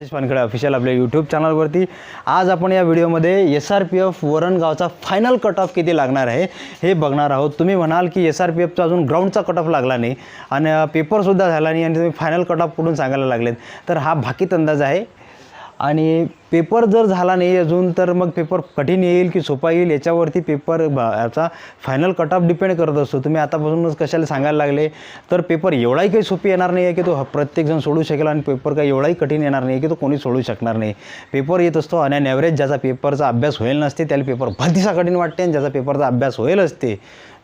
Pankhade official आपल्या YouTube चॅनलवरती आज आपण या व्हिडिओमध्ये SRPF वरणगावचा फायनल कट ऑफ किती लागणार आहे हे बघणार आहोत। तुम्ही म्हणाल की SRPFचा अजून ग्राउंडचा कट ऑफ लागला नाही आणि पेपरसुद्धा झाला नाही आणि तुम्ही फायनल कट ऑफ कुठून सांगायला लागलेत, तर हा भाकीत अंदाज आहे। आणि पेपर जर झाला नाही अजून तर मग पेपर कठीण येईल की सोपा येईल याच्यावरती पेपर याचा फायनल कट ऑफ डिपेंड करत असतो। तुम्ही आतापासूनच कशाला सांगायला लागले, तर पेपर एवढाही काही सोपी येणार नाही आहे की तो प्रत्येकजण सोडू शकेल आणि पेपर काही एवढाही कठीण येणार नाही की तो कोणी सोडू शकणार नाही। पेपर येत असतो आणि ॲव्हरेज ज्याचा पेपरचा अभ्यास होईल नसते त्याला पेपर भलतीसा कठीण वाटते आणि ज्याचा पेपरचा अभ्यास होईल असते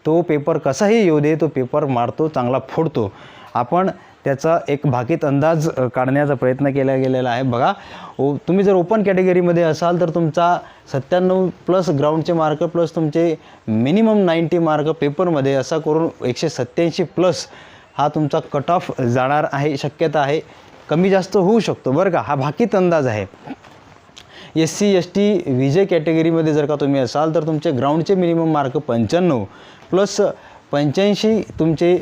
तो पेपर कसाही येऊ दे तो पेपर मारतो, चांगला फोडतो। आपण त्याचा एक भाकीत अंदाज काढण्याचा प्रयत्न केला गेलेला आहे। बघा, तुम्ही जर ओपन कॅटेगरीमध्ये असाल तर तुमचा 97 प्लस ग्राउंडचे मार्क प्लस तुमचे मिनिमम 90 मार्क पेपरमध्ये असा करून 187 प्लस हा तुमचा कट ऑफ जाणार आहे, शक्यता आहे। कमी जास्त होऊ शकतो बरं का, हा भाकीत अंदाज आहे। SC ST VJ कॅटेगरीमध्ये जर का तुम्ही असाल तर तुमचे ग्राउंडचे मिनिमम मार्क 95 प्लस 85 तुमचे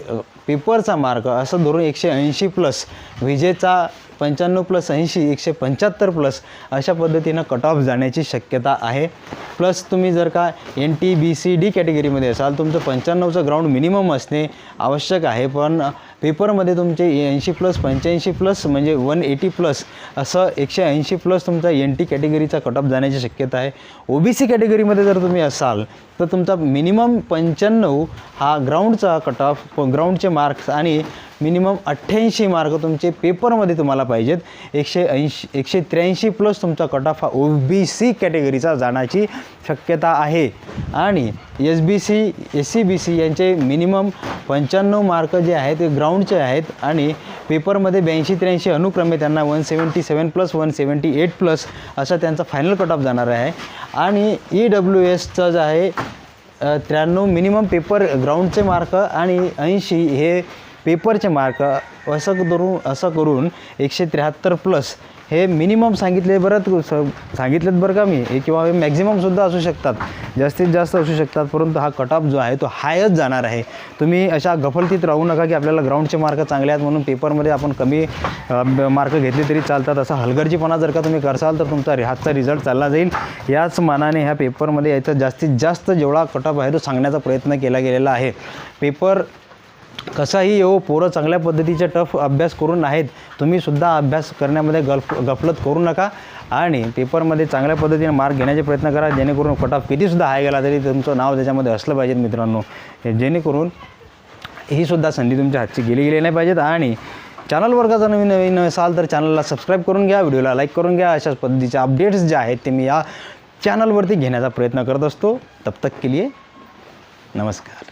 पेपरचा मार्क असं धरून 180 प्लस, विजेचा 95 प्लस 80 175 प्लस अशा पद्धतीनं कट ऑफ जाण्याची शक्यता आहे। प्लस तुम्ही जर का NT BC D कॅटेगरीमध्ये असाल तुमचं 95चं ग्राउंड मिनिमम असणे आवश्यक आहे, पण पेपरमध्ये तुमचे 80 प्लस 85 प्लस म्हणजे 180 प्लस असं 180 प्लस तुमचा NT कॅटेगरीचा कट ऑफ जाण्याची शक्यता आहे। OBC कॅटेगरीमध्ये जर तुम्ही असाल तर तुमचा मिनिमम 95 हा ग्राउंडचा कट ऑफ, ग्राउंडचे मार्क्स आणि मिनिमम 88 मार्क तुमचे पेपरमध्ये तुम्हाला पाहिजेत। 183 प्लस तुमचा कट ऑफ हा OBC कॅटेगरीचा जाण्याची शक्यता आहे। आणि SBC SC BC यांचे मिनिमम 95 मार्क जे आहेत ते ग्राउंडचे आहेत आणि पेपरमध्ये 82-83 अनुक्रमे त्यांना 177 प्लस 178 प्लस असा त्यांचा फायनल कट ऑफ जाणार आहे। आणि EWSचं जे आहे 93 मिनिमम पेपर ग्राउंडचे मार्क आणि 80 हे पेपरचे मार्क असं करून 173 प्लस हे मिनिमम सांगितलेत बरं का मी, किंवा हे मॅक्झिममसुद्धा असू शकतात, जास्तीत जास्त असू शकतात, परंतु हा कट ऑफ जो आहे तो हायच जाणार आहे। तुम्ही अशा गफलतीत राहू नका की आपल्याला ग्राउंडचे मार्क चांगले आहेत म्हणून पेपरमध्ये आपण कमी मार्क घेतले तरी चालतात, असा हलगर्जीपणा जर का तुम्ही करसाल तर तुमचा हातचा रिझल्ट चालला जाईल। याच मानाने ह्या पेपरमध्ये याचा जास्तीत जास्त जेवढा कट ऑफ आहे तो सांगण्याचा प्रयत्न केला गेलेला आहे। पेपर कसाही येऊ, पोरं चांगल्या पद्धतीचे टफ अभ्यास करून आहेत, तुम्हीसुद्धा अभ्यास करण्यामध्ये गफलत करू नका आणि पेपरमध्ये चांगल्या पद्धतीने मार्क घेण्याचे प्रयत्न करा, जेणेकरून कट ऑफ कितीसुद्धा हाय गेला तरी तुमचं नाव त्याच्यामध्ये असलं पाहिजे मित्रांनो, जेणेकरून ही सुद्धा संधी तुमच्या हातची गेली नाही पाहिजेत। आणि चॅनलवर का नवीन असाल तर चॅनलला सबस्क्राईब करून घ्या, व्हिडिओला लाईक करून घ्या। अशाच पद्धतीचे अपडेट्स जे आहेत ते मी या चॅनलवरती घेण्याचा प्रयत्न करत असतो। तब तक के लिए नमस्कार।